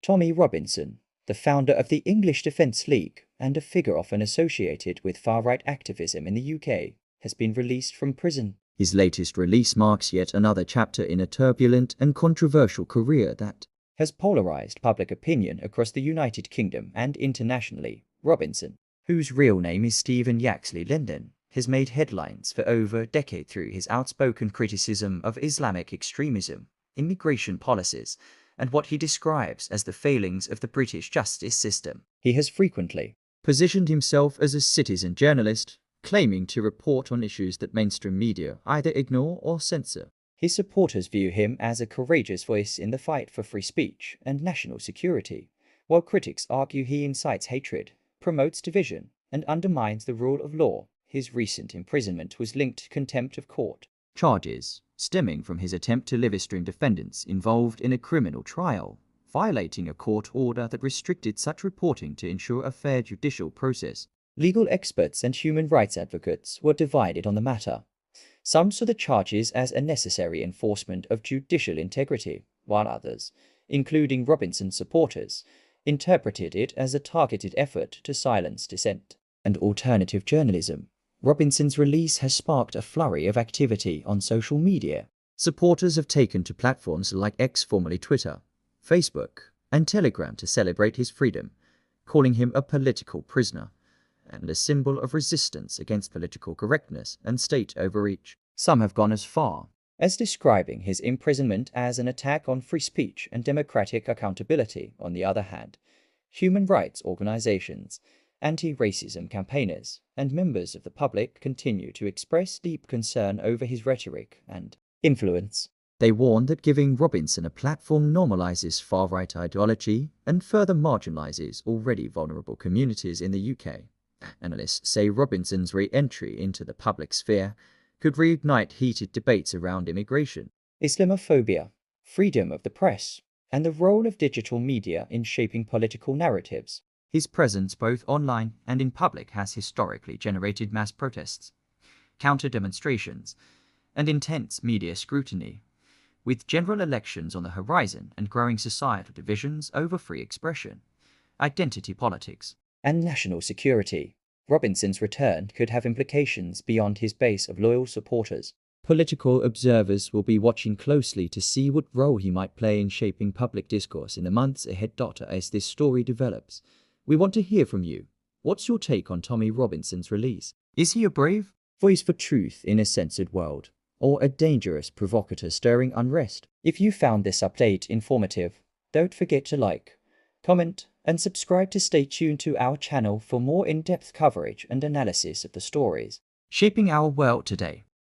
Tommy Robinson, the founder of the English Defence League and a figure often associated with far-right activism in the UK, has been released from prison. His latest release marks yet another chapter in a turbulent and controversial career that has polarised public opinion across the United Kingdom and internationally. Robinson, whose real name is Stephen Yaxley Linden, has made headlines for over a decade through his outspoken criticism of Islamic extremism, immigration policies, and what he describes as the failings of the British justice system. He has frequently positioned himself as a citizen journalist, claiming to report on issues that mainstream media either ignore or censor. His supporters view him as a courageous voice in the fight for free speech and national security, while critics argue he incites hatred, promotes division, and undermines the rule of law. His recent imprisonment was linked to contempt of court charges stemming from his attempt to live-stream defendants involved in a criminal trial, violating a court order that restricted such reporting to ensure a fair judicial process. Legal experts and human rights advocates were divided on the matter. Some saw the charges as a necessary enforcement of judicial integrity, while others, including Robinson's supporters, interpreted it as a targeted effort to silence dissent and alternative journalism. Robinson's release has sparked a flurry of activity on social media. Supporters have taken to platforms like X, formerly Twitter, Facebook, and Telegram to celebrate his freedom, calling him a political prisoner and a symbol of resistance against political correctness and state overreach. Some have gone as far as describing his imprisonment as an attack on free speech and democratic accountability. On the other hand, human rights organizations, anti-racism campaigners, and members of the public continue to express deep concern over his rhetoric and influence. They warn that giving Robinson a platform normalizes far-right ideology and further marginalizes already vulnerable communities in the UK. Analysts say Robinson's re-entry into the public sphere could reignite heated debates around immigration, Islamophobia, freedom of the press, and the role of digital media in shaping political narratives. His presence both online and in public has historically generated mass protests, counter-demonstrations, and intense media scrutiny. With general elections on the horizon and growing societal divisions over free expression, identity politics, and national security, Robinson's return could have implications beyond his base of loyal supporters. Political observers will be watching closely to see what role he might play in shaping public discourse in the months ahead. As this story develops, we want to hear from you. What's your take on Tommy Robinson's release? Is he a brave voice for truth in a censored world, or a dangerous provocateur stirring unrest? If you found this update informative, don't forget to like, comment, and subscribe to stay tuned to our channel for more in-depth coverage and analysis of the stories shaping our world today.